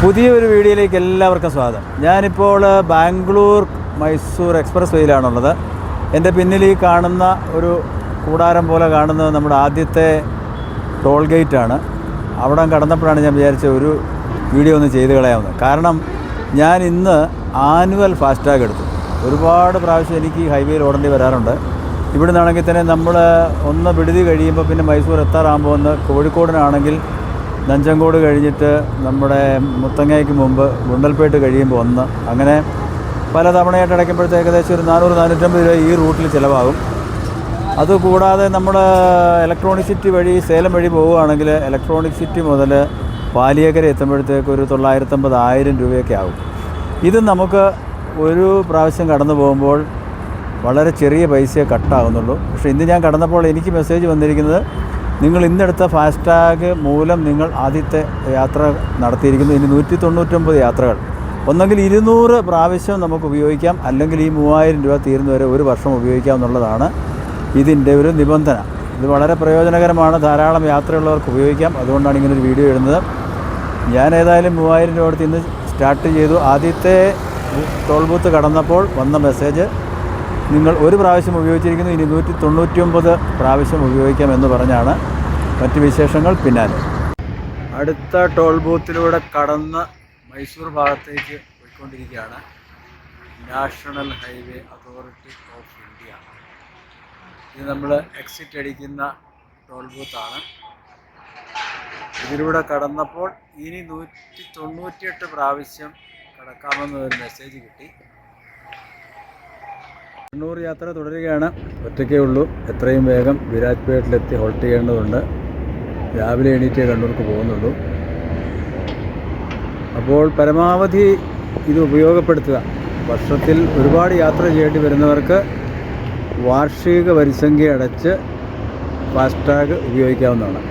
പുതിയൊരു വീഡിയോയിലേക്ക് എല്ലാവർക്കും സ്വാഗതം. ഞാനിപ്പോൾ ബാംഗ്ലൂർ മൈസൂർ എക്സ്പ്രസ് വേയിലാണുള്ളത്. എൻ്റെ പിന്നിൽ ഈ കാണുന്ന ഒരു കൂടാരം പോലെ കാണുന്നത് നമ്മുടെ ആദ്യത്തെ ടോൾ ഗേറ്റാണ്. അവിടെ കടന്നപ്പോഴാണ് ഞാൻ വിചാരിച്ച ഒരു വീഡിയോ ഒന്ന് ചെയ്ത് കളയാവുന്നത്. കാരണം ഞാൻ ഇന്ന് ആനുവൽ ഫാസ്ടാഗ് എടുത്തു. ഒരുപാട് പ്രാവശ്യം എനിക്ക് ഈ ഹൈവേയിൽ ഓടേണ്ടി വരാറുണ്ട്. ഇവിടെ നിന്നാണെങ്കിൽ തന്നെ നമ്മൾ ഒന്ന് വിടുതി കഴിയുമ്പോൾ പിന്നെ മൈസൂർ എത്താറാകുമ്പോൾ ഒന്ന് കോഴിക്കോടിനാണെങ്കിൽ നഞ്ചങ്കോട് കഴിഞ്ഞിട്ട് നമ്മുടെ മുത്തങ്ങയ്ക്ക് മുമ്പ് ഗുണ്ടൽപേട്ട് കഴിയുമ്പോൾ ഒന്ന്, അങ്ങനെ പല തവണയായിട്ട് അടയ്ക്കുമ്പോഴത്തേക്ക് ഏകദേശം ഒരു 400-450 രൂപ ഈ റൂട്ടിൽ ചിലവാകും. അതുകൂടാതെ നമ്മൾ ഇലക്ട്രോണിക് സിറ്റി വഴി സേലം വഴി പോവുകയാണെങ്കിൽ ഇലക്ട്രോണിക് സിറ്റി മുതൽ പാലിയേക്കര എത്തുമ്പോഴത്തേക്ക് ഒരു 950-1000 രൂപയൊക്കെ ആകും. ഇത് നമുക്ക് ഒരു പ്രാവശ്യം കടന്നു പോകുമ്പോൾ വളരെ ചെറിയ പൈസയെ കട്ടാകുന്നുള്ളൂ. പക്ഷേ ഇന്ന് ഞാൻ കടന്നപ്പോൾ എനിക്ക് മെസ്സേജ് വന്നിരിക്കുന്നത്, നിങ്ങൾ ഇന്നെടുത്ത ഫാസ്ടാഗ് മൂലം നിങ്ങൾ ആദ്യത്തെ യാത്ര നടത്തിയിരിക്കുന്നു. ഇനി 199 യാത്രകൾ, ഒന്നെങ്കിൽ 200 പ്രാവശ്യം നമുക്ക് ഉപയോഗിക്കാം, അല്ലെങ്കിൽ ഈ 3000 രൂപ തീരുന്നവരെ ഒരു വർഷം ഉപയോഗിക്കാം എന്നുള്ളതാണ് ഇതിൻ്റെ ഒരു നിബന്ധന. ഇത് വളരെ പ്രയോജനകരമാണ്, ധാരാളം യാത്രയുള്ളവർക്ക് ഉപയോഗിക്കാം. അതുകൊണ്ടാണ് ഇങ്ങനൊരു വീഡിയോ ഇടുന്നത്. ഞാൻ ഏതായാലും 3000 രൂപ എടുത്ത് ഇന്ന് സ്റ്റാർട്ട് ചെയ്തു. ആദ്യത്തെ ടോൾ ബൂത്ത് കടന്നപ്പോൾ വന്ന മെസ്സേജ്, നിങ്ങൾ ഒരു പ്രാവശ്യം ഉപയോഗിച്ചിരിക്കുന്നു, ഇനി 199 പ്രാവശ്യം ഉപയോഗിക്കാമെന്ന് പറഞ്ഞാണ്. മറ്റ് വിശേഷങ്ങൾ പിന്നാലെ. അടുത്ത ടോൾ ബൂത്തിലൂടെ കടന്ന് മൈസൂർ ഭാഗത്തേക്ക് പോയിക്കൊണ്ടിരിക്കുകയാണ്. National highway authority of India. ഇത് നമ്മൾ എക്സിറ്റ് അടിക്കുന്ന ടോൾ ബൂത്താണ്. ഇതിലൂടെ കടന്നപ്പോൾ ഇനി 198 പ്രാവശ്യം കടക്കാമെന്നൊരു മെസ്സേജ് കിട്ടി. കണ്ണൂർ യാത്ര തുടരുകയാണ്. ഒറ്റയ്ക്കേ ഉള്ളൂ. എത്രയും വേഗം വിരാജ്പേട്ടിലെത്തി ഹോൾട്ട് ചെയ്യേണ്ടതുണ്ട്. രാവിലെ എണീറ്റേ കണ്ണൂർക്ക് പോകുന്നുള്ളൂ. അപ്പോൾ പരമാവധി ഇത് ഉപയോഗപ്പെടുത്തുക. വർഷത്തിൽ ഒരുപാട് യാത്ര ചെയ്യേണ്ടി വരുന്നവർക്ക് വാർഷിക വരിസംഖ്യ അടച്ച് ഫാസ്ടാഗ് ഉപയോഗിക്കാവുന്നതാണ്.